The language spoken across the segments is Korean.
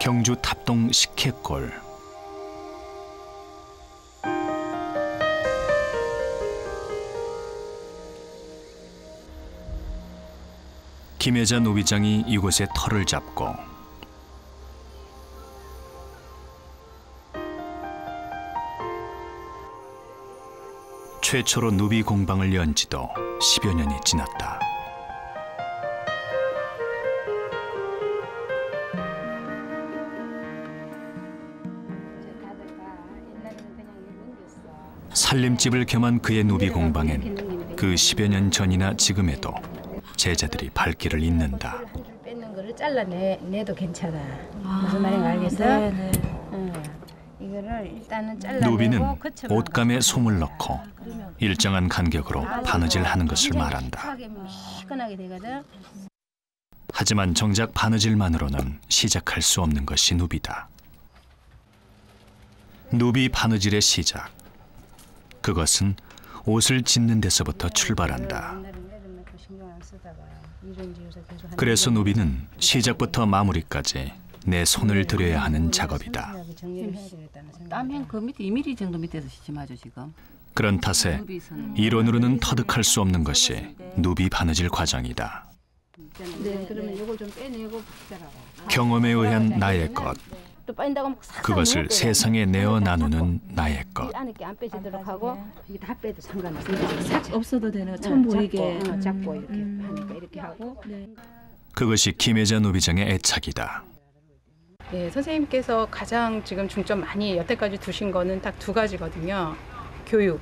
경주 탑동 식혜골. 김혜자 노비장이 이곳에 터를 잡고 최초로 누비 공방을 연 지도 10여 년이 지났다. 살림집을 겸한 그의 누비 공방엔 그 10여 년 전이나 지금에도 제자들이 발길을 잇는다. 뺏는 거를 잘라내도 괜찮아. 무슨 말인가 알겠어? 네네. 이거를 일단은 잘라내고 누비는 옷감에 솜을 넣고 일정한 간격으로 바느질 하는 것을 말한다. 미끈하게 되거든. 하지만 정작 바느질만으로는 시작할 수 없는 것이 누비다. 누비 바느질의 시작. 그것은 옷을 짓는 데서부터 출발한다. 그래서 누비는 시작부터 마무리까지 내 손을 들여야 하는 작업이다. 땀행 그 밑에 2mm 정도 밑에서 시침하죠 지금. 그런 탓에 이론으로는 터득할 수 없는 것이 누비 바느질 과정이다. 네, 그러면 이걸 좀 빼내고 경험에 의한 나의 것, 또 빠진다고 막 그것을 세상에 내어 나누는 나의 것. 안에 게 안 빼지도록 하고 이게 다 빼도 상관없어요. 삭 없어도 되는 거 처음 보이게. 잡고 이렇게 하니까 이렇게 하고. 그것이 김혜자 노비장의 애착이다. 네, 선생님께서 가장 지금 중점 많이 여태까지 두신 거는 딱 두 가지거든요. 교육,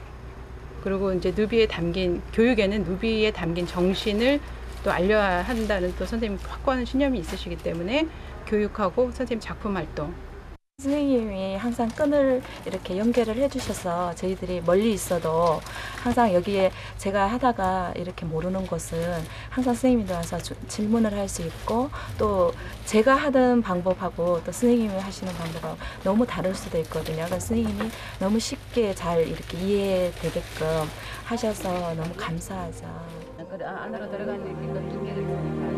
그리고 이제 누비에 담긴, 교육에는 누비에 담긴 정신을 또 알려야 한다는 또 선생님 확고한 신념이 있으시기 때문에 교육하고 선생님 작품 활동. 선생님이 항상 끈을 이렇게 연결을 해주셔서 저희들이 멀리 있어도 항상 여기에 제가 하다가 이렇게 모르는 것은 항상 선생님이 와서 질문을 할 수 있고 또 제가 하던 방법하고 또 선생님이 하시는 방법하고 너무 다를 수도 있거든요. 그러니까 선생님이 너무 쉽게 잘 이렇게 이해되게끔 하셔서 너무 감사하죠. 안으로 들어가는 게 두 개를 쓰니까.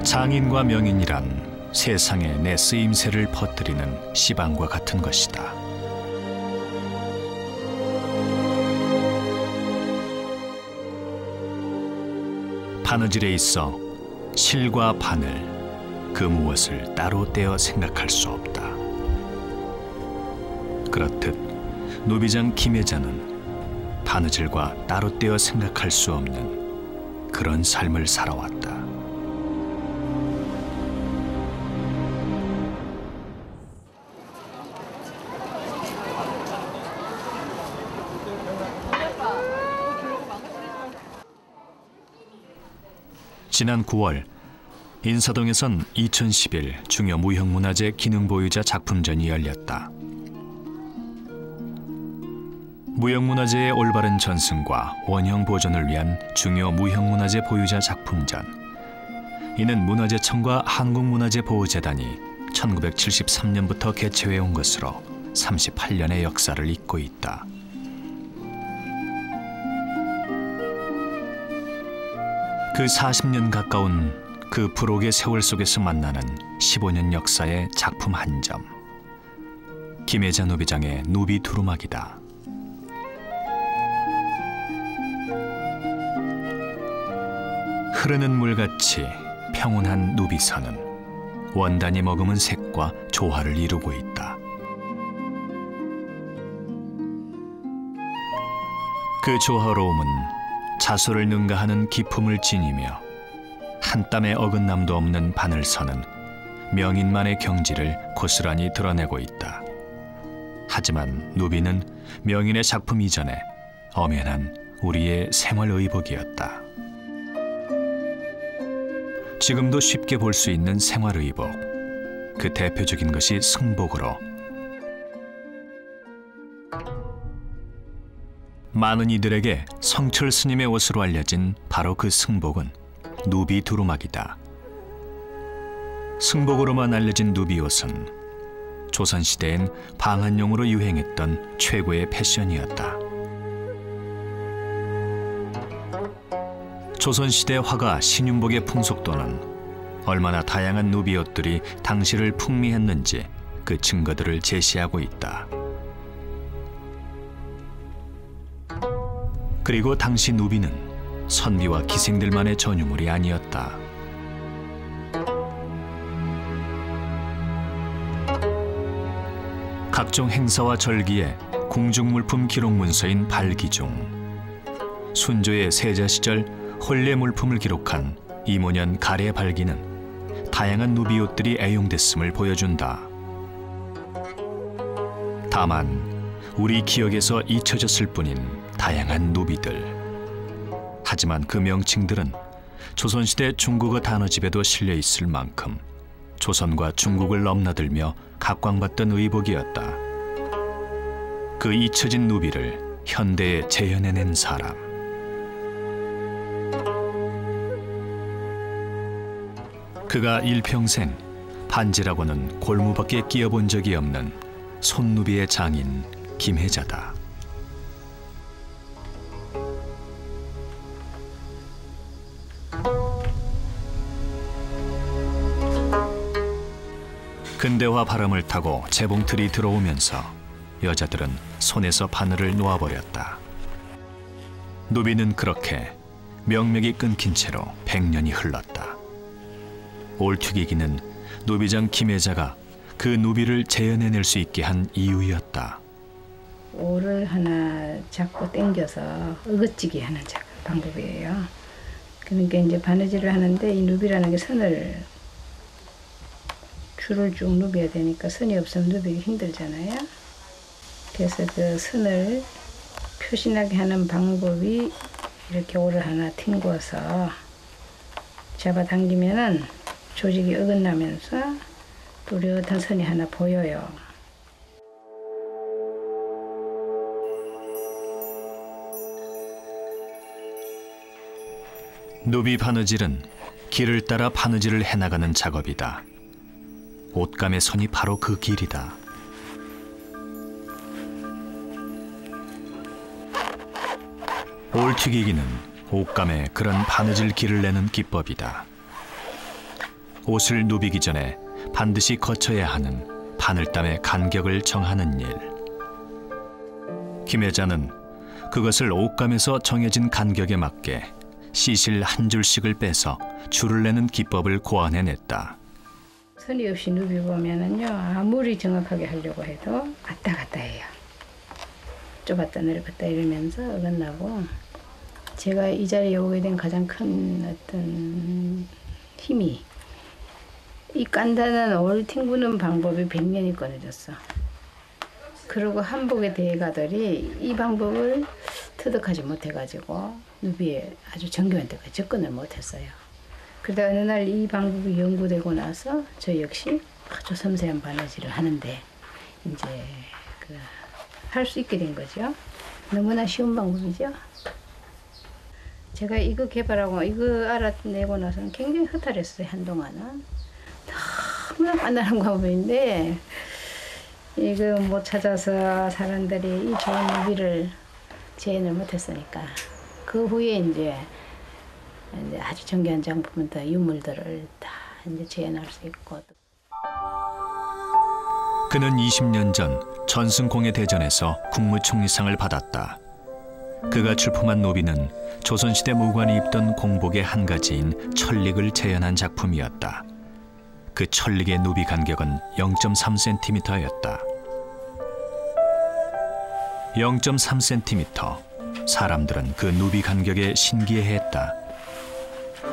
장인과 명인이란 세상에 내 쓰임새를 퍼뜨리는 시방과 같은 것이다. 바느질에 있어 실과 바늘, 그 무엇을 따로 떼어 생각할 수 없다. 그렇듯 노비장 김혜자는 바느질과 따로 떼어 생각할 수 없는 그런 삶을 살아왔다. 지난 9월 인사동에선 2011 중요 무형문화재 기능보유자 작품전이 열렸다. 무형문화재의 올바른 전승과 원형 보존을 위한 중요 무형문화재 보유자 작품전. 이는 문화재청과 한국문화재보호재단이 1973년부터 개최해온 것으로 38년의 역사를 잇고 있다. 그 40년 가까운 그 불혹의 세월 속에서 만나는 15년 역사의 작품 한 점. 김혜자 노비장의 누비 두루마기다. 흐르는 물같이 평온한 누비선은 원단이 머금은 색과 조화를 이루고 있다. 그 조화로움은 자소를 능가하는 기품을 지니며 한 땀의 어긋남도 없는 바늘선은 명인만의 경지를 고스란히 드러내고 있다. 하지만 누비는 명인의 작품 이전에 엄연한 우리의 생활의복이었다. 지금도 쉽게 볼 수 있는 생활의복, 그 대표적인 것이 승복으로 많은 이들에게 성철 스님의 옷으로 알려진 바로 그 승복은 누비 두루마기다. 승복으로만 알려진 누비 옷은 조선시대엔 방한용으로 유행했던 최고의 패션이었다. 조선시대 화가 신윤복의 풍속도는 얼마나 다양한 누비 옷들이 당시를 풍미했는지 그 증거들을 제시하고 있다. 그리고 당시 누비는 선비와 기생들만의 전유물이 아니었다. 각종 행사와 절기에 궁중물품 기록 문서인 발기중, 순조의 세자 시절 혼례 물품을 기록한 이모년 가래 발기는 다양한 누비 옷들이 애용됐음을 보여준다. 다만 우리 기억에서 잊혀졌을 뿐인 다양한 누비들. 하지만 그 명칭들은 조선시대 중국어 단어집에도 실려 있을 만큼 조선과 중국을 넘나들며 각광받던 의복이었다. 그 잊혀진 누비를 현대에 재현해낸 사람. 그가 일평생 반지라고는 골무밖에 끼어본 적이 없는 손누비의 장인 김혜자다. 근대화 바람을 타고 재봉틀이 들어오면서 여자들은 손에서 바늘을 놓아버렸다. 누비는 그렇게 명맥이 끊긴 채로 100년이 흘렀다. 올튀기기는 누비장 김혜자가 그 누비를 재현해낼 수 있게 한 이유였다. 오를 하나 잡고 당겨서 어긋지게 하는 방법이에요. 그러니까 이제 바느질을 하는데 이 누비라는 게 선을 줄을 쭉 누벼야 되니까 선이 없으면 누비기 힘들잖아요. 그래서 그 선을 표신하게 하는 방법이 이렇게 오를 하나 튕겨서 잡아당기면은 조직이 어긋나면서 뚜렷한 선이 하나 보여요. 누비 바느질은 길을 따라 바느질을 해나가는 작업이다. 옷감의 선이 바로 그 길이다. 올튀기기는 옷감에 그런 바느질 길을 내는 기법이다. 옷을 누비기 전에 반드시 거쳐야 하는 바늘땀의 간격을 정하는 일. 김혜자는 그것을 옷감에서 정해진 간격에 맞게 시실 한 줄씩을 빼서 줄을 내는 기법을 고안해냈다. 선이 없이 누비 보면은요, 아무리 정확하게 하려고 해도 왔다 갔다 해요. 좁았다 넓었다 이러면서 어긋나고, 제가 이 자리에 오게 된 가장 큰 어떤 힘이 이 간단한 올 튕구는 방법이 100년이 꺼내졌어. 그리고 한복의 대가들이 이 방법을 터득하지 못해가지고 누비에 아주 정교한 데까지 접근을 못했어요. 그러다 어느 날 이 방법이 연구되고 나서 저 역시 아주 섬세한 바느질을 하는데 이제 할 수 있게 된 거죠. 너무나 쉬운 방법이죠. 제가 이거 개발하고 이거 알아내고 나서는 굉장히 허탈했어요. 한동안은 너무나 간단한 방법인데 이거 못 찾아서 사람들이 이 좋은 누비를 재현을 못했으니까 그 후에 이제 아주 정교한 장품은 다 유물들을 다 이제 재현할 수 있고. 그는 20년 전 전승공예 대전에서 국무총리상을 받았다. 그가 출품한 노비는 조선시대 무관이 입던 공복의 한 가지인 천릭을 재현한 작품이었다. 그 천릭의 누비 간격은 0.3cm였다. 0.3cm. 사람들은 그 누비 간격에 신기해했다.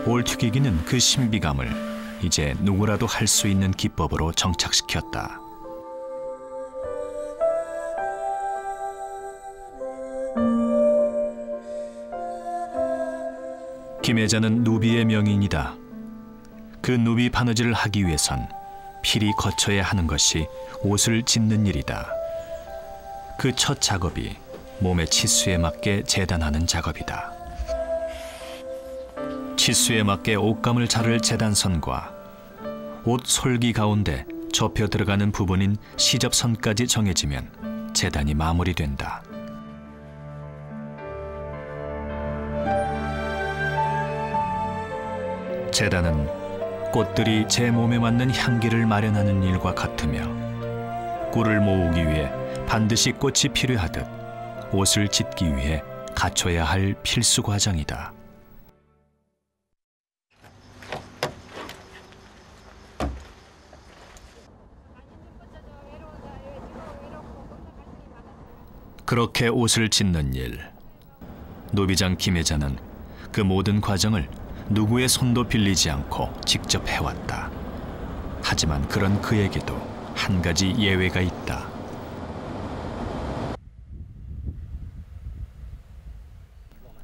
올튀기기는 그 신비감을 이제 누구라도 할 수 있는 기법으로 정착시켰다. 김혜자는 누비의 명인이다. 그 누비 바느질을 하기 위해선 필히 거쳐야 하는 것이 옷을 짓는 일이다. 그 첫 작업이 몸의 치수에 맞게 재단하는 작업이다. 치수에 맞게 옷감을 자를 재단선과 옷 솔기 가운데 접혀 들어가는 부분인 시접선까지 정해지면 재단이 마무리된다. 재단은 꽃들이 제 몸에 맞는 향기를 마련하는 일과 같으며 꿀을 모으기 위해 반드시 꽃이 필요하듯 옷을 짓기 위해 갖춰야 할 필수 과정이다. 그렇게 옷을 짓는 일. 노비장 김혜자는 그 모든 과정을 누구의 손도 빌리지 않고 직접 해왔다. 하지만 그런 그에게도 한 가지 예외가 있다.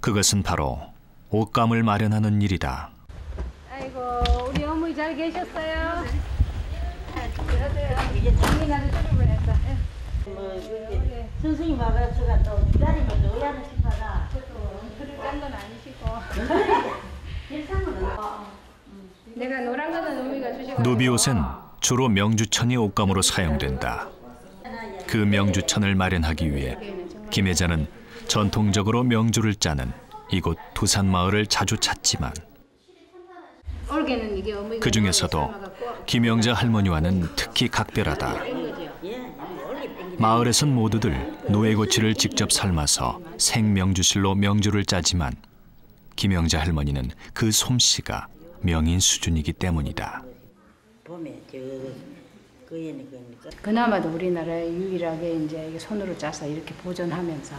그것은 바로 옷감을 마련하는 일이다. 아이고 우리 어머니 잘 계셨어요? 이제 장미나를 출근했어. 선생님 와가지고 또 기다리면 또 의아는 싶어라. 그럴 건 아니시고. 내가 노란 거는 어머니가 주시고. 노비옷은 주로 명주천이 옷감으로 사용된다. 그 명주천을 마련하기 위해 김혜자는 전통적으로 명주를 짜는 이곳 두산마을을 자주 찾지만 올해는 이게 어머니가 그 중에서도 김영자 할머니와는 특히 각별하다. 마을에선 모두들 노예고치를 직접 삶아서 생명주실로 명주를 짜지만 김영자 할머니는 그 솜씨가 명인 수준이기 때문이다. 그나마도 우리나라에 유일하게 이제 손으로 짜서 이렇게 보존하면서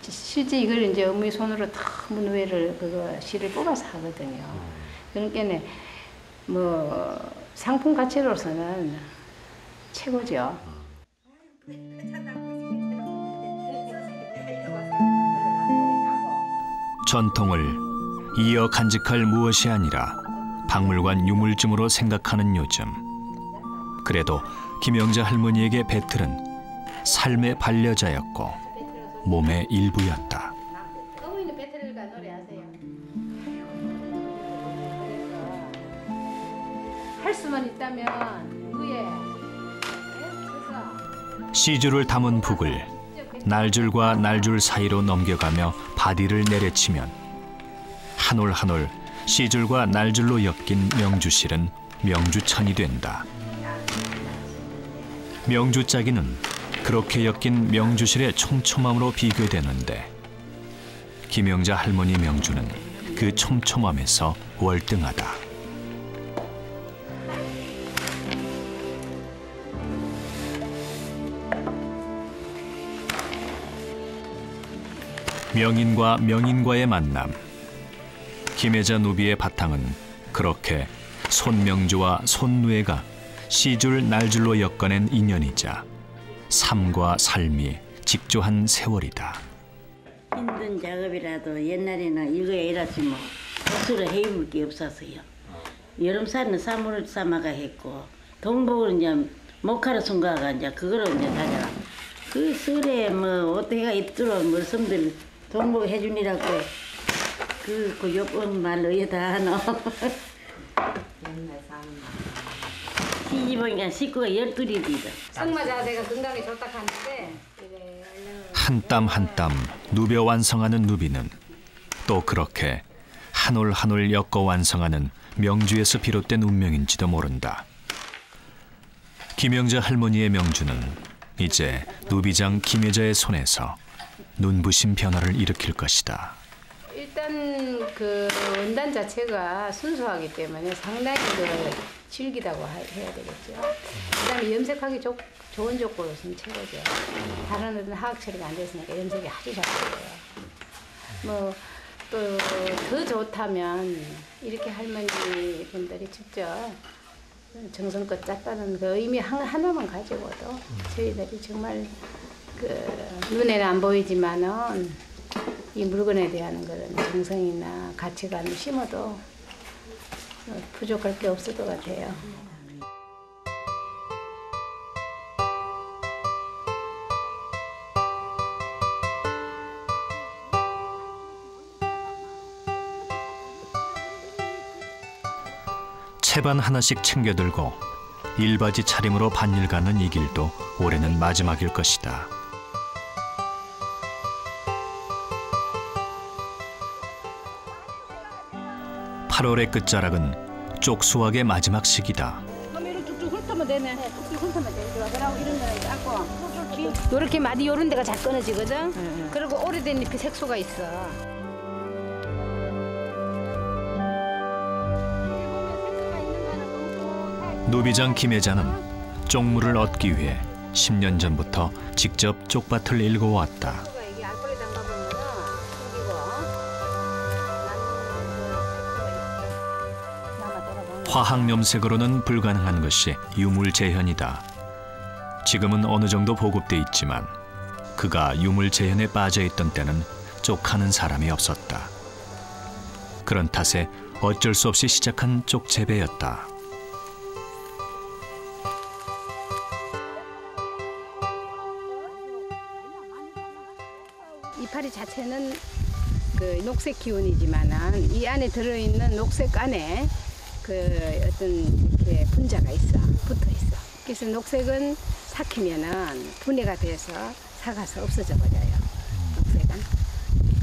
실제 이걸 이제 어머니 손으로 다 문외를 그거 실을 뽑아서 하거든요. 그러니까 뭐 상품 가치로서는 최고죠. 전통을 이어 간직할 무엇이 아니라 박물관 유물쯤으로 생각하는 요즘. 그래도 김영자 할머니에게 배틀은 삶의 반려자였고 몸의 일부였다. 어머니는 배틀가 노래하세요. 할 수만 있다면 위에 시주를 담은 북을 날줄과 날줄 사이로 넘겨가며 바디를 내려치면 한 올 한 올 시줄과 날줄로 엮인 명주실은 명주천이 된다. 명주짜기는 그렇게 엮인 명주실의 촘촘함으로 비교되는데 김영자 할머니 명주는 그 촘촘함에서 월등하다. 명인과 명인과의 만남. 김혜자 노비의 바탕은 그렇게 손명주와 손누에가 시줄 날줄로 엮어낸 인연이자 삶과 삶이 직조한 세월이다. 힘든 작업이라도 옛날에는 이거야 이랬지 뭐 옷으로 해입을 게 없었어요. 여름살은 사물을 삼아가 했고 동복을 이제 목하러 숨가가 이제 그거로 이제 다녀가. 그 설에 뭐 어떻게가 입도록 머슴들 동복 해주니라고 그 요번 말로 여다 하노. 시집오니까 식구가 12이다. 승마 자세가 건강에 좋다 하는데 한 땀 한 땀 누벼 완성하는 누비는 또 그렇게 한 올 한 올 엮어 완성하는 명주에서 비롯된 운명인지도 모른다. 김영자 할머니의 명주는 이제 노비장 김혜자의 손에서 눈부신 변화를 일으킬 것이다. 일단 그 원단 자체가 순수하기 때문에 상당히 질기다고 해야 되겠죠. 그다음에 염색하기 좋은 조건으로서는 최고죠. 다른 데는 화학 처리가 안 됐으니까 염색이 아주 잘 돼요. 뭐 또 더 좋다면 이렇게 할머니 분들이 직접 정성껏 짰다는 그 의미 하나만 가지고도 저희들이 정말 그 눈에는 안 보이지만은 이 물건에 대한 그런 정성이나 가치관을 심어도 부족할 게 없을 것 같아요. 채반 하나씩 챙겨들고 일바지 차림으로 밭일 가는 이 길도 올해는 마지막일 것이다. 8월의 끝자락은 쪽 수확의 마지막 시기다. 그럼 이렇게 쭉쭉 훑으면 되네. 쭉쭉 훑으면 돼. 그러고 이런 거는 작고 요렇게 마디 요런 데가 잘 끊어지거든. 그리고 오래된 잎이 색소가 있어. 노비장 김혜자는 쪽물을 얻기 위해 10년 전부터 직접 쪽밭을 일궈왔다. 이게 알코올에 담가보면 숨기고 화학 염색으로는 불가능한 것이 유물 재현이다. 지금은 어느 정도 보급돼 있지만 그가 유물 재현에 빠져 있던 때는 쪽하는 사람이 없었다. 그런 탓에 어쩔 수 없이 시작한 쪽 재배였다. 이파리 자체는 그 녹색 기운이지만은 이 안에 들어있는 녹색 안에 그 어떤 이렇게 분자가 있어, 붙어 있어. 그래서 녹색은 삭히면은 분해가 돼서 사가서 없어져 버려요. 녹색은.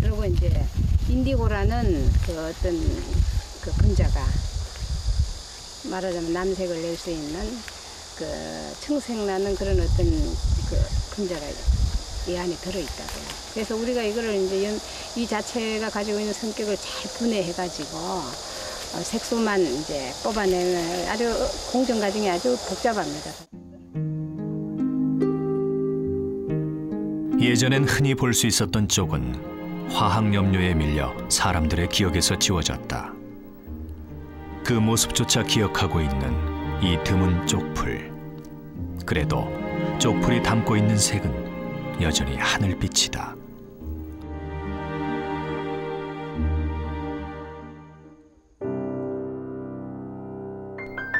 그리고 이제 인디고라는 그 어떤 그 분자가 말하자면 남색을 낼 수 있는 그 청색나는 그런 어떤 그 분자가 이 안에 들어있다고요. 그래서 우리가 이거를 이제 이 자체가 가지고 있는 성격을 잘 분해해가지고 색소만 이제 뽑아내는 아주 공정 과정이 아주 복잡합니다. 예전엔 흔히 볼 수 있었던 쪽은 화학 염료에 밀려 사람들의 기억에서 지워졌다. 그 모습조차 기억하고 있는 이 드문 쪽풀. 그래도 쪽풀이 담고 있는 색은 여전히 하늘빛이다.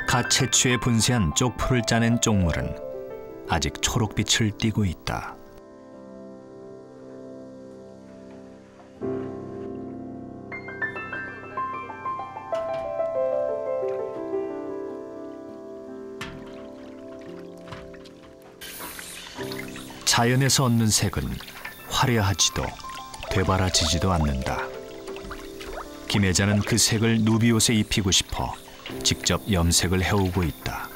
갓 채취해 분쇄한 쪽풀을 짜낸 쪽물은 아직 초록빛을 띠고 있다. 자연에서 얻는 색은 화려하지도 되바라지지도 않는다. 김혜자는 그 색을 누비옷에 입히고 싶어 직접 염색을 해오고 있다.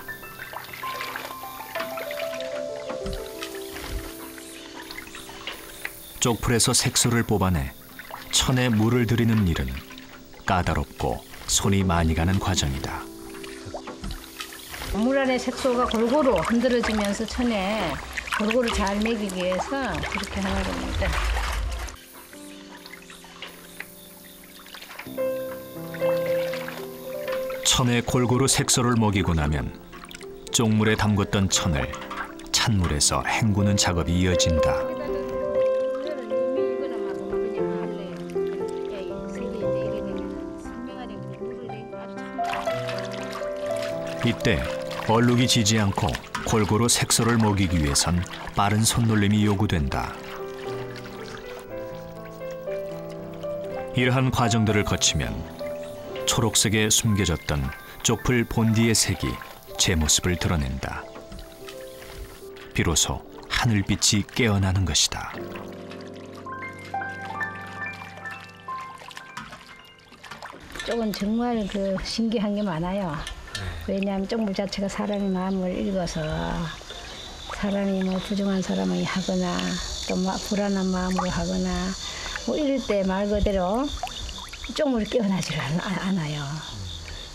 쪽풀에서 색소를 뽑아내 천에 물을 들이는 일은 까다롭고 손이 많이 가는 과정이다. 물 안에 색소가 골고루 흔들어지면서 천에 골고루 잘 먹이기 위해서 그렇게 하는 겁니다. 천에 골고루 색소를 먹이고 나면 쪽물에 담궜던 천을 찬물에서 헹구는 작업이 이어진다. 이때 얼룩이 지지 않고 골고루 색소를 먹이기 위해선 빠른 손놀림이 요구된다. 이러한 과정들을 거치면 초록색에 숨겨졌던 쪽풀 본디의 색이 제 모습을 드러낸다. 비로소 하늘빛이 깨어나는 것이다. 쪽은 정말 그 신기한 게 많아요. 왜냐하면 쪽물 자체가 사람의 마음을 읽어서 사람이 뭐 부정한 사람을 하거나 또 불안한 마음으로 하거나 뭐 이럴 때 말 그대로 쪽물이 깨어나질 않아요.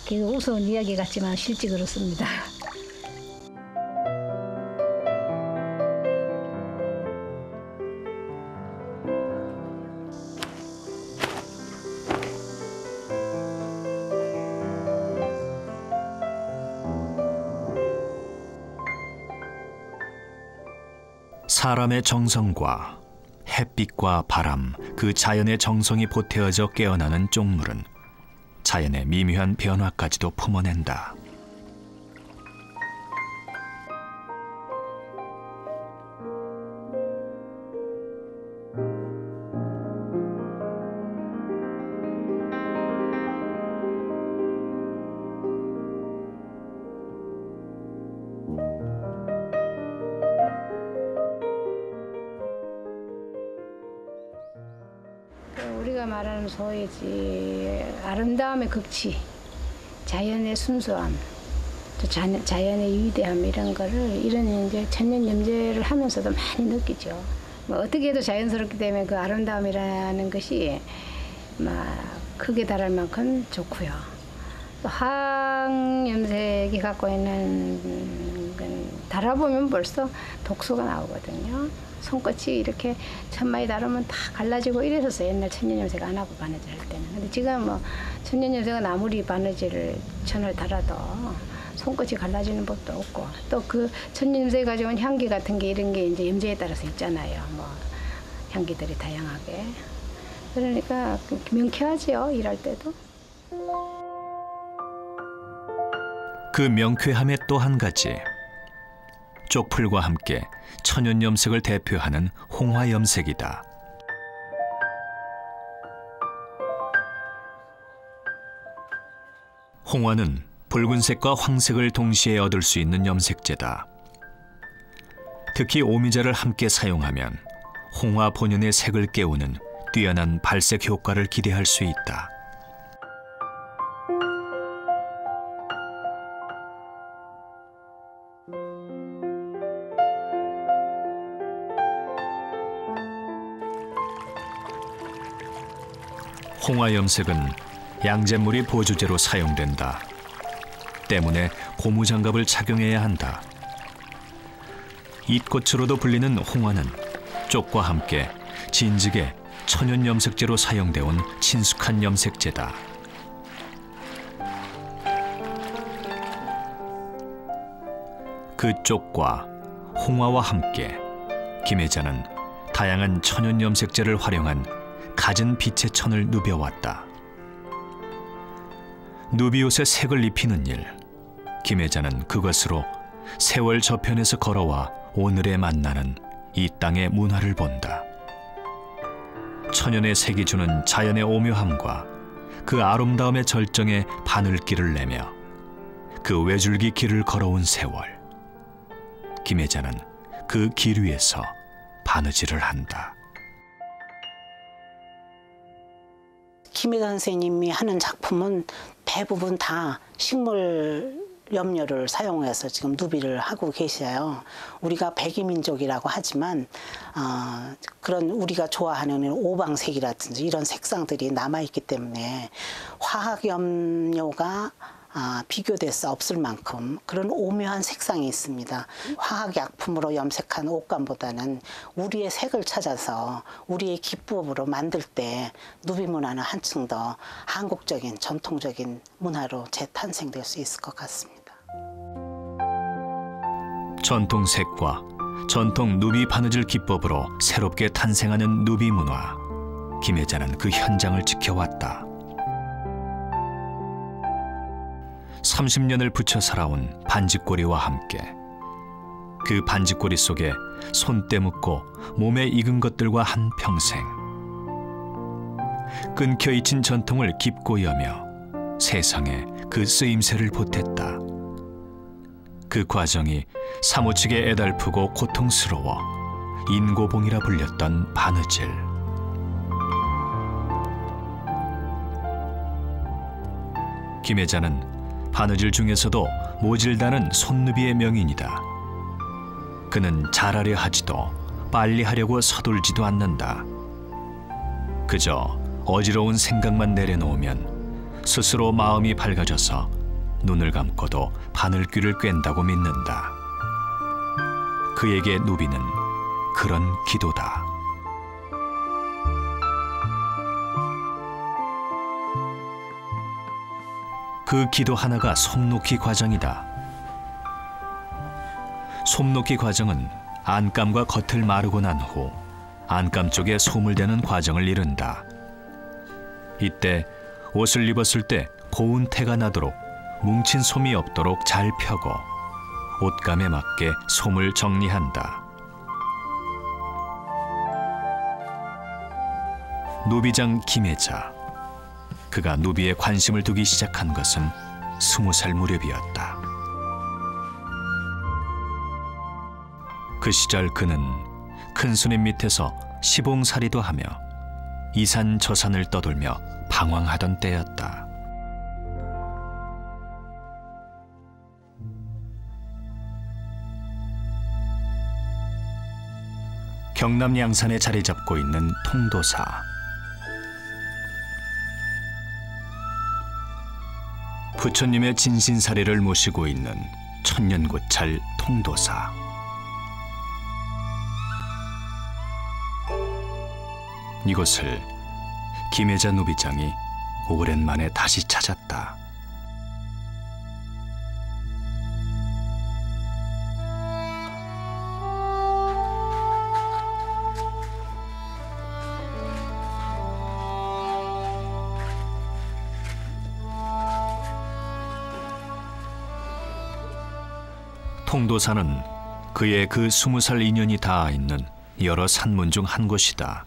그래서 우스운 이야기 같지만 실제 그렇습니다. 사람의 정성과 햇빛과 바람, 그 자연의 정성이 보태어져 깨어나는 쪽물은 자연의 미묘한 변화까지도 품어낸다. 우리가 말하는 소위 아름다움의 극치, 자연의 순수함, 또 자연의 위대함 이런 거를 이런 이제 천년 염제를 하면서도 많이 느끼죠. 뭐 어떻게 해도 자연스럽기 때문에 그 아름다움이라는 것이 막 크게 달할 만큼 좋고요. 또 황염색이 갖고 있는 건 달아보면 벌써 독소가 나오거든요. 손끝이 이렇게 천마디 다르면 다 갈라지고 이랬었어요. 옛날 천년염색 안 하고 바느질 할 때는. 근데 지금 뭐 천년염색은 아무리 바느질을 천을 달아도 손끝이 갈라지는 법도 없고, 또 그 천년염색이 가져온 향기 같은 게 이런 게 이제 염제에 따라서 있잖아요. 뭐 향기들이 다양하게. 그러니까 명쾌하지요, 일할 때도. 그 명쾌함의 또 한 가지. 쪽풀과 함께 천연염색을 대표하는 홍화염색이다. 홍화는 붉은색과 황색을 동시에 얻을 수 있는 염색제다. 특히 오미자를 함께 사용하면 홍화 본연의 색을 깨우는 뛰어난 발색 효과를 기대할 수 있다. 홍화염색은 양잿물이 보조제로 사용된다. 때문에 고무장갑을 착용해야 한다. 잇꽃으로도 불리는 홍화는 쪽과 함께 진즉에 천연염색제로 사용돼 온 친숙한 염색제다. 그 쪽과 홍화와 함께 김혜자는 다양한 천연염색제를 활용한 갖은 빛의 천을 누벼왔다. 누비옷에 색을 입히는 일, 김혜자는 그것으로 세월 저편에서 걸어와 오늘에 만나는 이 땅의 문화를 본다. 천연의 색이 주는 자연의 오묘함과 그 아름다움의 절정에 바늘길을 내며 그 외줄기 길을 걸어온 세월. 김혜자는 그 길 위에서 바느질을 한다. 김혜자 선생님이 하는 작품은 대부분 다 식물 염료를 사용해서 지금 누비를 하고 계셔요. 우리가 백이민족이라고 하지만 그런 우리가 좋아하는 오방색이라든지 이런 색상들이 남아있기 때문에 화학 염료가 비교될 수 없을 만큼 그런 오묘한 색상이 있습니다. 화학약품으로 염색한 옷감보다는 우리의 색을 찾아서 우리의 기법으로 만들 때 누비 문화는 한층 더 한국적인 전통적인 문화로 재탄생될 수 있을 것 같습니다. 전통 색과 전통 누비 바느질 기법으로 새롭게 탄생하는 누비 문화. 김혜자는 그 현장을 지켜왔다. 30년을 붙여 살아온 반지꼬리와 함께 그 반지꼬리 속에 손때 묻고 몸에 익은 것들과 한 평생 끊겨 잊힌 전통을 깊고 여며 세상에 그 쓰임새를 보탰다. 그 과정이 사무치게 애달프고 고통스러워 인고봉이라 불렸던 바느질. 김혜자는 바느질 중에서도 모질다는 손누비의 명인이다. 그는 잘하려 하지도 빨리 하려고 서둘지도 않는다. 그저 어지러운 생각만 내려놓으면 스스로 마음이 밝아져서 눈을 감고도 바늘귀를 꿰는다고 믿는다. 그에게 누비는 그런 기도다. 그 기도 하나가 솜놓기 과정이다. 솜놓기 과정은 안감과 겉을 마르고 난 후 안감 쪽에 솜을 대는 과정을 이른다. 이때 옷을 입었을 때 고운 태가 나도록 뭉친 솜이 없도록 잘 펴고 옷감에 맞게 솜을 정리한다. 누비장 김혜자. 그가 누비에 관심을 두기 시작한 것은 20살 무렵이었다. 그 시절 그는 큰 스님 밑에서 시봉살이도 하며 이 산 저 산을 떠돌며 방황하던 때였다. 경남 양산에 자리 잡고 있는 통도사. 부처님의 진신사례를 모시고 있는 천년고찰 통도사. 이곳을 김혜자 누비장이 오랜만에 다시 찾았다. 통도사는 그의 그 20살 인연이 닿아 있는 여러 산문 중 한 곳이다.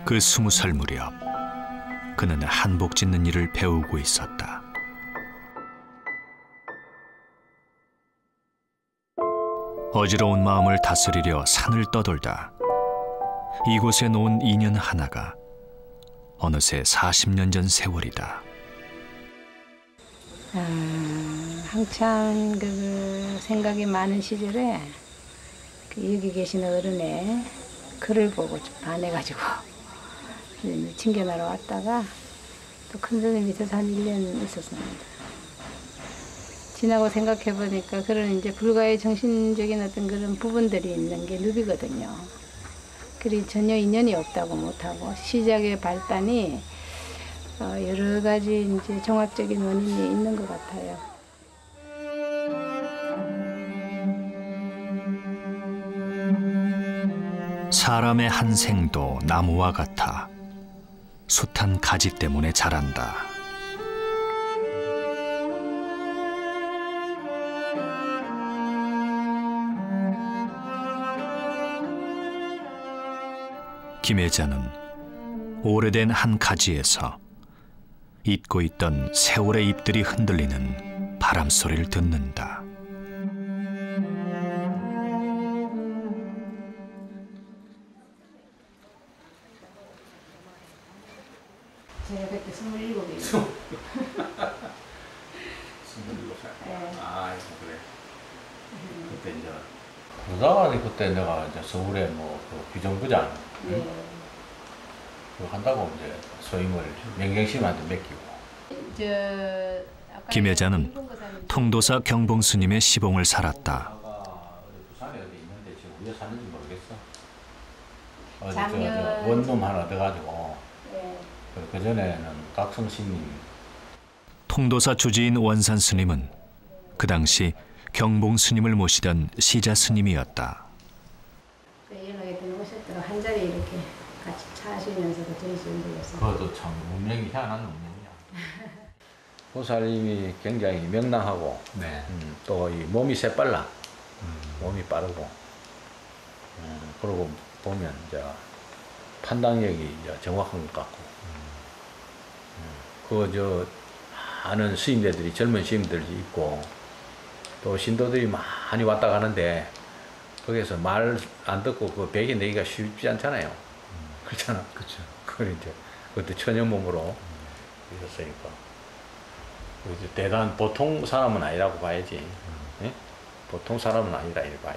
그 20살 무렵 그는 한복 짓는 일을 배우고 있었다. 어지러운 마음을 다스리려 산을 떠돌다 이곳에 놓은 인연 하나가 어느새 40년 전 세월이다. 한참 그 생각이 많은 시절에 그 여기 계신 어른의 글을 보고 좀 반해가지고 징견하러 왔다가 또 큰 스님 밑에서 한 1년 있었습니다. 지나고 생각해 보니까 그런 이제 불가의 정신적인 어떤 그런 부분들이 있는 게 누비거든요. 그리 전혀 인연이 없다고 못하고 시작의 발단이 여러 가지 이제 종합적인 원인이 있는 것 같아요. 사람의 한 생도 나무와 같아 숱한 가지 때문에 자란다. 김혜자는 오래된 한 가지에서 잊고 있던 세월의 잎들이 흔들리는 바람 소리를 듣는다. 제가 그때 27이에요. 27살? 네. 아, 그래. 그때 이제 그러다가 그때 내가 이제 서울에 그 비정부장 네. 그거 한다고 이제 소임을 명경심한테 맡기고. 김혜자는 통도사 경봉스님의 시봉을 살았다. 부산에 어디 있는데 지금 왜 사는지 모르겠어. 어디 작년... 원룸 하나 돼가지고. 네. 그 전에는 각성 스님. 통도사 주지인 원산 스님은 그 당시 경봉 스님을 모시던 시자 스님이었다. 연락에 오셨다가 한 자리 이렇게 같이 차시면서도 저희시는 분이었어요. 그것도 참 운명이 희한한 운명이야. 보살님이 굉장히 명랑하고 네. 또 이 몸이 새빨라. 몸이 빠르고 그러고 보면 이제 판단력이 이제 정확한 것 같고 그 아는 스님들이 젊은 스님들이 있고 또 신도들이 많이 왔다 가는데 거기서 말 안 듣고 그 베개 내기가 쉽지 않잖아요. 그렇잖아. 그렇죠. 그걸 이제 그것도 천연 몸으로 있었으니까 이제 대단 보통 사람은 아니라고 봐야지. 예? 보통 사람은 아니라 이렇게 봐야.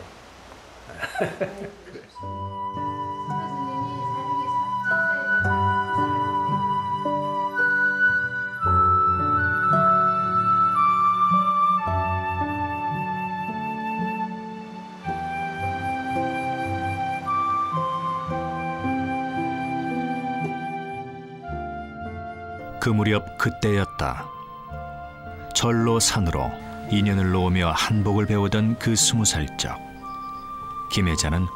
그 무렵 그때였다. 절로 산으로 인연을 놓으며 한복을 배우던 그 20살 적 김혜자는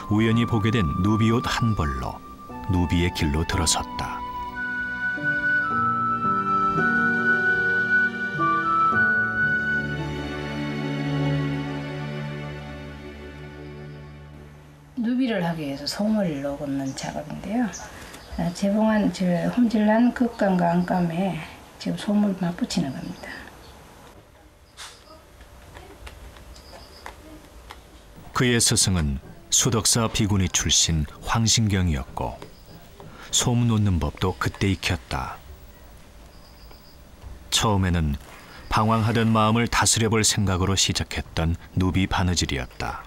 우연히 보게 된 누비옷 한 벌로 누비의 길로 들어섰다. 누비를 하기 위해서 솜을 넣는 작업인데요. 재봉한 홈질난 극감과 안감에 지금 솜을 막 붙이는 겁니다. 그의 스승은 수덕사 비구니 출신 황신경이었고 솜 놓는 법도 그때 익혔다. 처음에는 방황하던 마음을 다스려볼 생각으로 시작했던 누비 바느질이었다.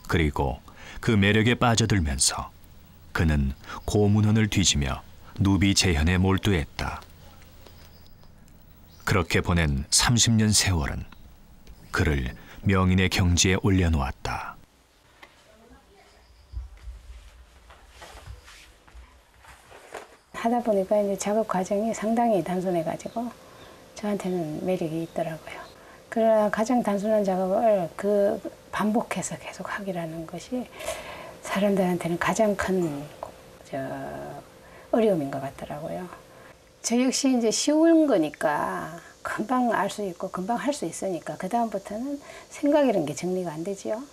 그리고 그 매력에 빠져들면서 그는 고문헌을 뒤지며 누비 재현에 몰두했다. 그렇게 보낸 30년 세월은 그를 명인의 경지에 올려놓았다. 하다 보니까 이제 작업 과정이 상당히 단순해가지고 저한테는 매력이 있더라고요. 그러나 가장 단순한 작업을 반복해서 계속 하기라는 것이 사람들한테는 가장 큰 어려움인 것 같더라고요. 저 역시 이제 쉬운 거니까 금방 알 수 있고 금방 할 수 있으니까 그 다음부터는 생각이라는 게 정리가 안 되지요.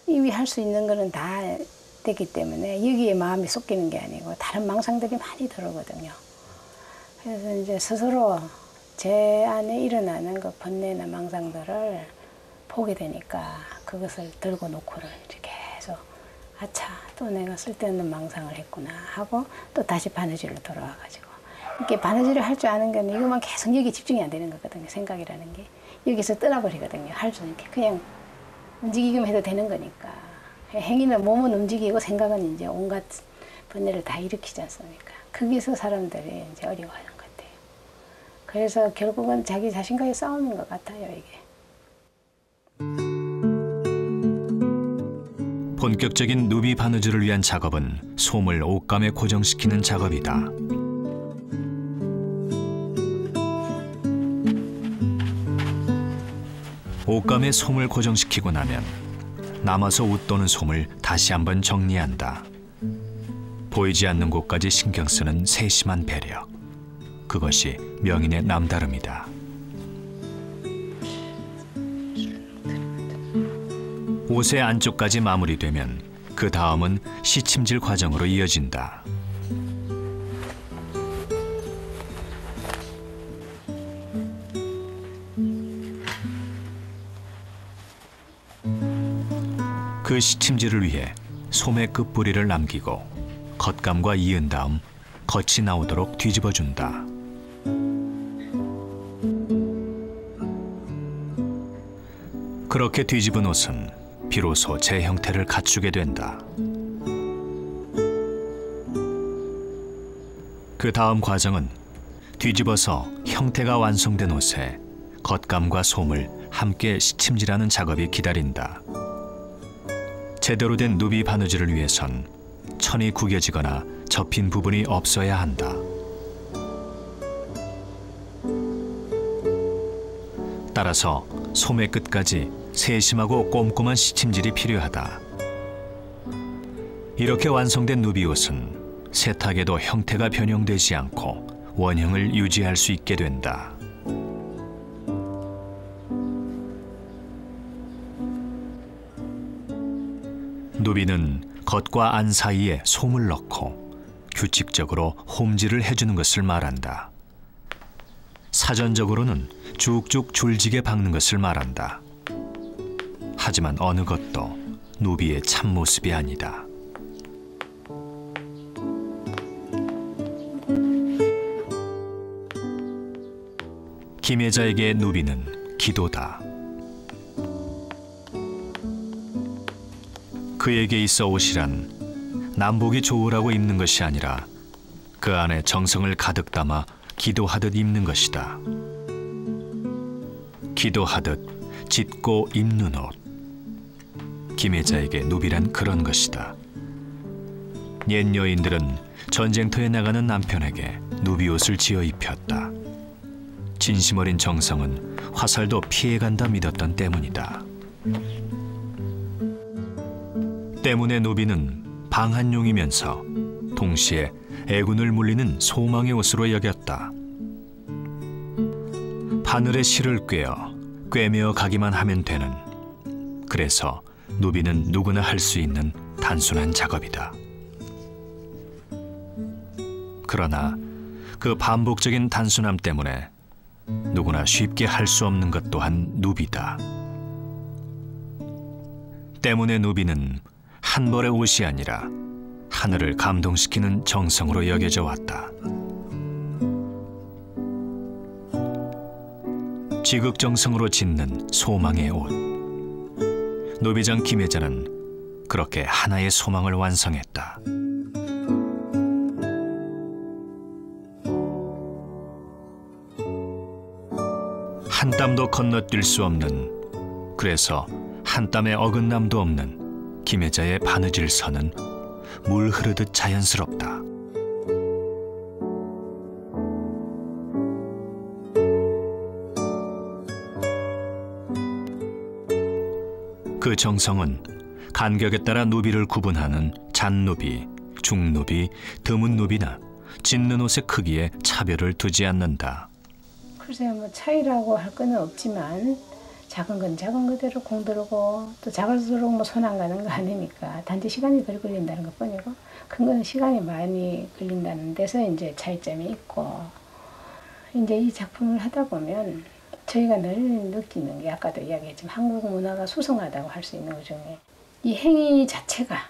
이미 할 수 있는 거는 다 됐기 때문에 여기에 마음이 쏟기는 게 아니고 다른 망상들이 많이 들어오거든요. 그래서 이제 스스로 제 안에 일어나는 그 번뇌나 망상들을 보게 되니까 그것을 들고 놓고를 이렇게 계속 아차 또 내가 쓸데없는 망상을 했구나 하고 또 다시 바느질로 돌아와가지고 이렇게 바느질을 할 줄 아는 건 이것만 계속 여기 집중이 안 되는 거거든요. 생각이라는 게 여기서 떠나버리거든요. 할 수 있게 그냥 움직이기만 해도 되는 거니까 행위는 몸은 움직이고 생각은 이제 온갖 번뇌를 다 일으키지 않습니까? 거기서 사람들이 이제 어려워하는 것 같아요. 그래서 결국은 자기 자신과의 싸움인 것 같아요, 이게. 본격적인 누비 바느질을 위한 작업은 솜을 옷감에 고정시키는 작업이다. 옷감에 솜을 고정시키고 나면 남아서 웃도는 솜을 다시 한번 정리한다. 보이지 않는 곳까지 신경 쓰는 세심한 배려. 그것이 명인의 남다름이다. 옷의 안쪽까지 마무리되면 그 다음은 시침질 과정으로 이어진다. 그 시침질을 위해 솜의 끝뿌리를 남기고 겉감과 이은 다음 겉이 나오도록 뒤집어준다. 그렇게 뒤집은 옷은 비로소 제 형태를 갖추게 된다. 그 다음 과정은 뒤집어서 형태가 완성된 옷에 겉감과 솜을 함께 시침질하는 작업이 기다린다. 제대로 된 누비 바느질을 위해선 천이 구겨지거나 접힌 부분이 없어야 한다. 따라서 솜의 끝까지 세심하고 꼼꼼한 시침질이 필요하다. 이렇게 완성된 누비 옷은 세탁에도 형태가 변형되지 않고 원형을 유지할 수 있게 된다. 누비는 겉과 안 사이에 솜을 넣고 규칙적으로 홈질을 해주는 것을 말한다. 사전적으로는 쭉쭉 줄지게 박는 것을 말한다. 하지만 어느 것도 누비의 참모습이 아니다. 김혜자에게 누비는 기도다. 그에게 있어 옷이란 남복이 좋으라고 입는 것이 아니라 그 안에 정성을 가득 담아 기도하듯 입는 것이다. 기도하듯 짓고 입는 옷. 김혜자에게 누비란 그런 것이다. 옛 여인들은 전쟁터에 나가는 남편에게 누비옷을 지어 입혔다. 진심 어린 정성은 화살도 피해간다 믿었던 때문이다. 때문에 누비는 방한용이면서 동시에 애군을 물리는 소망의 옷으로 여겼다. 바늘에 실을 꿰어 꿰매어 가기만 하면 되는, 그래서 누비는 누구나 할 수 있는 단순한 작업이다. 그러나 그 반복적인 단순함 때문에 누구나 쉽게 할 수 없는 것 또한 누비다. 때문에 누비는 한 벌의 옷이 아니라 하늘을 감동시키는 정성으로 여겨져 왔다. 지극정성으로 짓는 소망의 옷. 노비장 김혜자는 그렇게 하나의 소망을 완성했다. 한 땀도 건너뛸 수 없는, 그래서 한 땀의 어긋남도 없는 김혜자의 바느질 선은 물 흐르듯 자연스럽다. 그 정성은 간격에 따라 누비를 구분하는 잔누비, 중누비, 드문 누비나 짓는 옷의 크기에 차별을 두지 않는다. 글쎄요, 뭐 차이라고 할 건 없지만 작은 건 작은 그대로 공들고 또 작을수록 뭐 손 안 가는 거 아니니까 단지 시간이 덜 걸린다는 것 뿐이고 큰 건 시간이 많이 걸린다는 데서 이제 차이점이 있고 이제 이 작품을 하다 보면 저희가 늘 느끼는 게 아까도 이야기했지만 한국 문화가 수성하다고 할 수 있는 것 중에 이 행위 자체가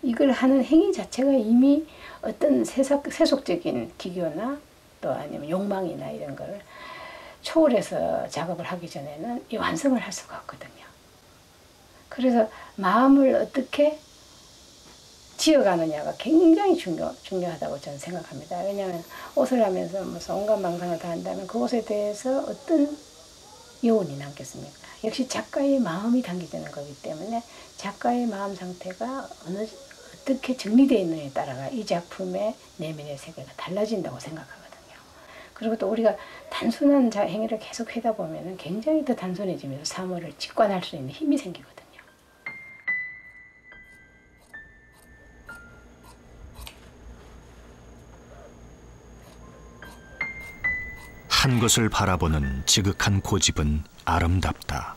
이걸 하는 행위 자체가 이미 어떤 세속적인 기교나 또 아니면 욕망이나 이런 걸 초월해서 작업을 하기 전에는 이 완성을 할 수가 없거든요. 그래서 마음을 어떻게 지어가느냐가 굉장히 중요하다고 저는 생각합니다. 왜냐하면 옷을 하면서 무슨 온갖 망상을 다 한다면 그 옷에 대해서 어떤 여운이 남겠습니까? 역시 작가의 마음이 담겨지는 거기 때문에 작가의 마음 상태가 어떻게 정리되어 있느냐에 따라가 이 작품의 내면의 세계가 달라진다고 생각하거든요. 그리고 또 우리가 단순한 행위를 계속 하다 보면 굉장히 더 단순해지면서 사물을 직관할 수 있는 힘이 생기거든요. 한 것을 바라보는 지극한 고집은 아름답다.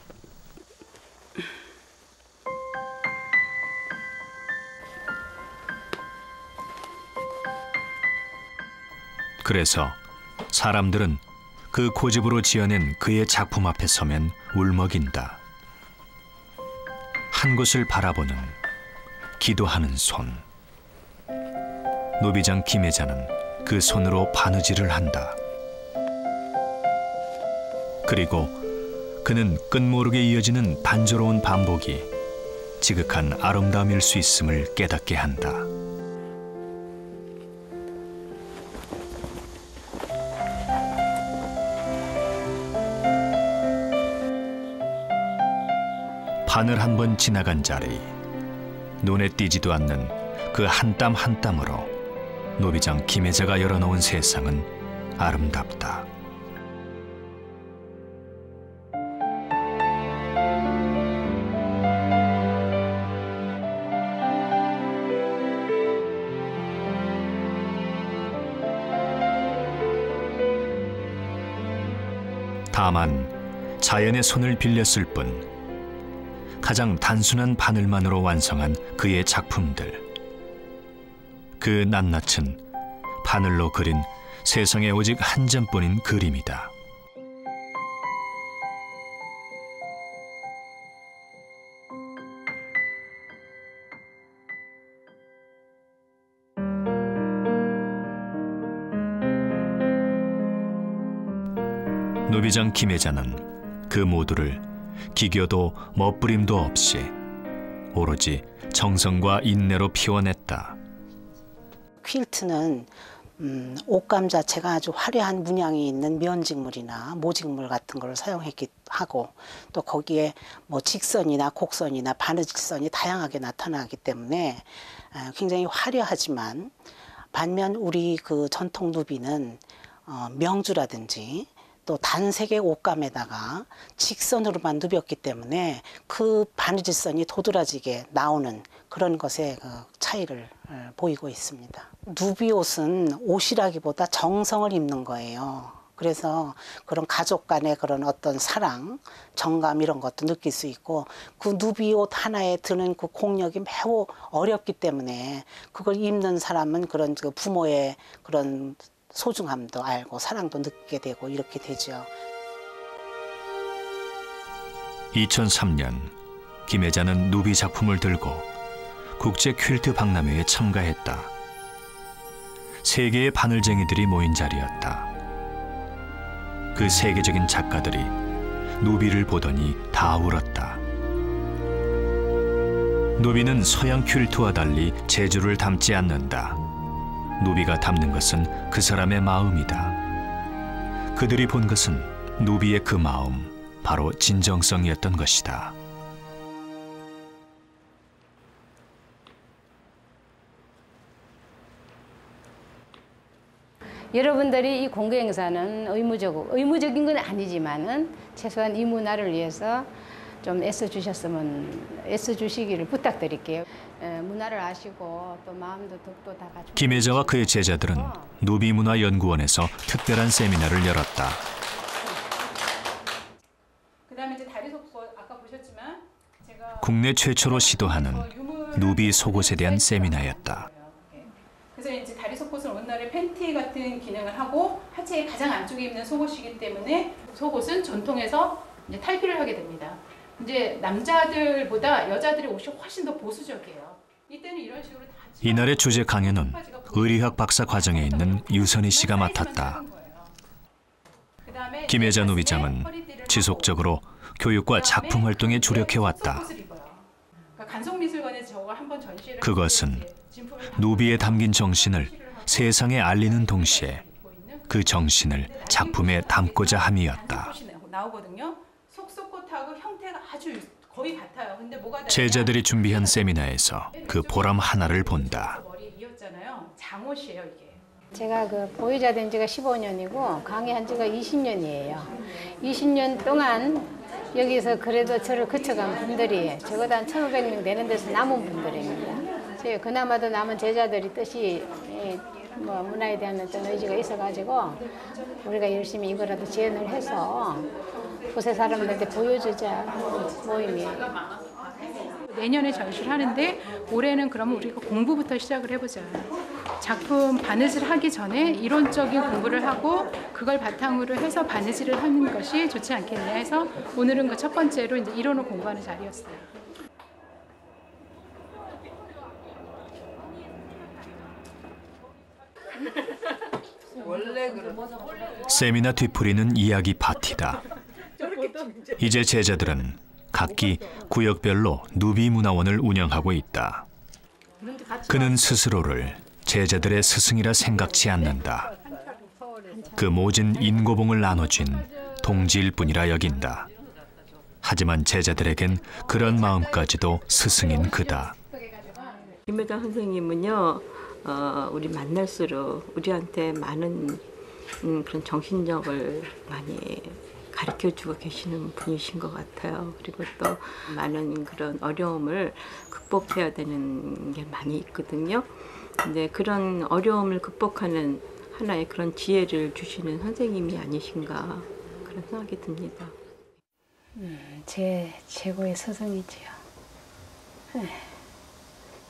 그래서 사람들은 그 고집으로 지어낸 그의 작품 앞에 서면 울먹인다. 한 곳을 바라보는, 기도하는 손. 노비장 김혜자는 그 손으로 바느질을 한다. 그리고 그는 끝모르게 이어지는 단조로운 반복이 지극한 아름다움일 수 있음을 깨닫게 한다. 바늘 한 번 지나간 자리, 눈에 띄지도 않는 그 한 땀 한 땀으로 노비장 김혜자가 열어놓은 세상은 아름답다. 다만 자연의 손을 빌렸을 뿐 가장 단순한 바늘만으로 완성한 그의 작품들. 그 낱낱은 바늘로 그린 세상에 오직 한 점뿐인 그림이다. 노비장 김혜자는 그 모두를 기교도 멋부림도 없이 오로지 정성과 인내로 피워냈다. 퀼트는 옷감 자체가 아주 화려한 문양이 있는 면직물이나 모직물 같은 걸 사용했기 하고 또 거기에 뭐 직선이나 곡선이나 바느질선이 다양하게 나타나기 때문에 굉장히 화려하지만 반면 우리 그 전통 누비는 명주라든지 또 단색의 옷감에다가 직선으로만 누볐기 때문에 그 바느질선이 도드라지게 나오는 그런 것의 그 차이를 보이고 있습니다. 누비 옷은 옷이라기보다 정성을 입는 거예요. 그래서 그런 가족 간의 그런 어떤 사랑, 정감 이런 것도 느낄 수 있고 그 누비 옷 하나에 드는 그 공력이 매우 어렵기 때문에 그걸 입는 사람은 그런 그 부모의 그런 소중함도 알고 사랑도 느끼게 되고 이렇게 되죠. 2003년 김혜자는 누비 작품을 들고 국제 퀼트 박람회에 참가했다. 세계의 바늘쟁이들이 모인 자리였다. 그 세계적인 작가들이 누비를 보더니 다 울었다. 누비는 서양 퀼트와 달리 재주를 담지 않는다. 누비가 담는 것은 그 사람의 마음이다. 그들이 본 것은 누비의 그 마음, 바로 진정성이었던 것이다. 여러분들이 이 공개 행사는 의무적인 건 아니지만은 최소한 이 문화를 위해서 좀 애써주시기를 부탁드릴게요. 문화를 아시고 또 마음도 덕도 다 가지고. 김혜자와 그의 제자들은 누비문화연구원에서 특별한 세미나를 열었다. 그다음에 이제 다리 속옷 아까 보셨지만 제가 국내 최초로 시도하는 누비 속옷에 대한 세미나였다. 그래서 이제 다리 속옷은 오늘날의 팬티 같은 기능을 하고 하체의 가장 안쪽에 입는 속옷이기 때문에 속옷은 전통에서 이제 탈피를 하게 됩니다. 이제 남자들보다 여자들의 옷이 훨씬 더 보수적이에요. 이때는 이런 식으로 다 이날의 주제 강연은 의리학 박사 과정에 있는 유선희 씨가 맡았다. 김혜자 누비장은 지속적으로 교육과 작품 활동에 주력해왔다. 그것은 누비에 담긴 정신을 세상에 알리는 동시에 그 정신을 작품에 담고자 함이었다. 제자들이 준비한 세미나에서 그 보람 하나를 본다. 제가 그 보유자 된 지가 15년이고 강의한 지가 20년이에요. 20년 동안 여기서 그래도 저를 거쳐간 분들이 적어도 한 1,500명 되는 데서 남은 분들입니다. 저희 그나마도 남은 제자들이 뜻이 뭐 문화에 대한 어떤 의지가 있어가지고 우리가 열심히 이거라도 지원을 해서 곳의 사람들한테 보여주자 모임이에요. 내년에 전시를 하는데 올해는 그러면 우리가 공부부터 시작을 해보자. 작품 바느질 하기 전에 이론적인 공부를 하고 그걸 바탕으로 해서 바느질을 하는 것이 좋지 않겠냐 해서 오늘은 그 첫 번째로 이제 이론을 공부하는 자리였어요. 세미나 뒤풀이는 이야기 파티다. 이제 제자들은 각기 구역별로 누비 문화원을 운영하고 있다. 그는 스스로를 제자들의 스승이라 생각지 않는다. 그 모진 인고봉을 나눠준 동지일 뿐이라 여긴다. 하지만 제자들에겐 그런 마음까지도 스승인 그다. 김혜자 선생님은요, 우리 만날수록 우리한테 많은 그런 정신력을 많이 가르쳐주고 계시는 분이신 것 같아요. 그리고 또 많은 그런 어려움을 극복해야 되는 게 많이 있거든요. 근데 그런 어려움을 극복하는 하나의 그런 지혜를 주시는 선생님이 아니신가 그런 생각이 듭니다. 제 최고의 스승이지요.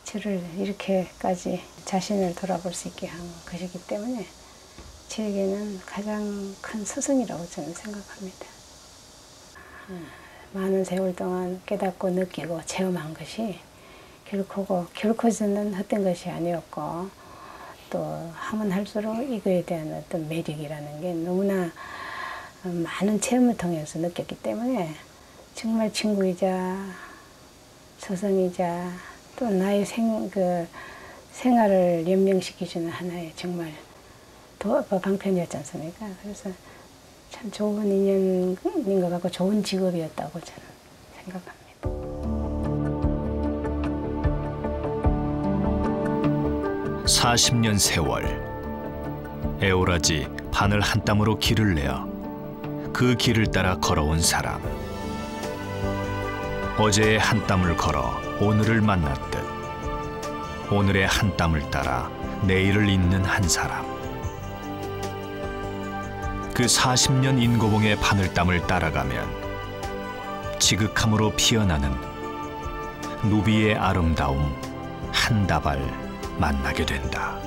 저를 이렇게까지 자신을 돌아볼 수 있게 한 것이기 때문에 저에게는 가장 큰 스승이라고 저는 생각합니다. 많은 세월 동안 깨닫고 느끼고 체험한 것이 결코 저는 헛된 것이 아니었고 또 하면 할수록 이거에 대한 어떤 매력이라는 게 너무나 많은 체험을 통해서 느꼈기 때문에 정말 친구이자 스승이자 또 나의 생활을 연명시켜주는 하나의 정말 방편이었지 않습니까? 그래서 참 좋은 인연인 것 같고 좋은 직업이었다고 저는 생각합니다. 40년 세월, 애오라지 바늘 한 땀으로 길을 내어 그 길을 따라 걸어온 사람. 어제의 한 땀을 걸어 오늘을 만났듯 오늘의 한 땀을 따라 내일을 잇는 한 사람. 그 40년 인고봉의 바늘땀을 따라가면 지극함으로 피어나는 누비의 아름다움 한 다발 만나게 된다.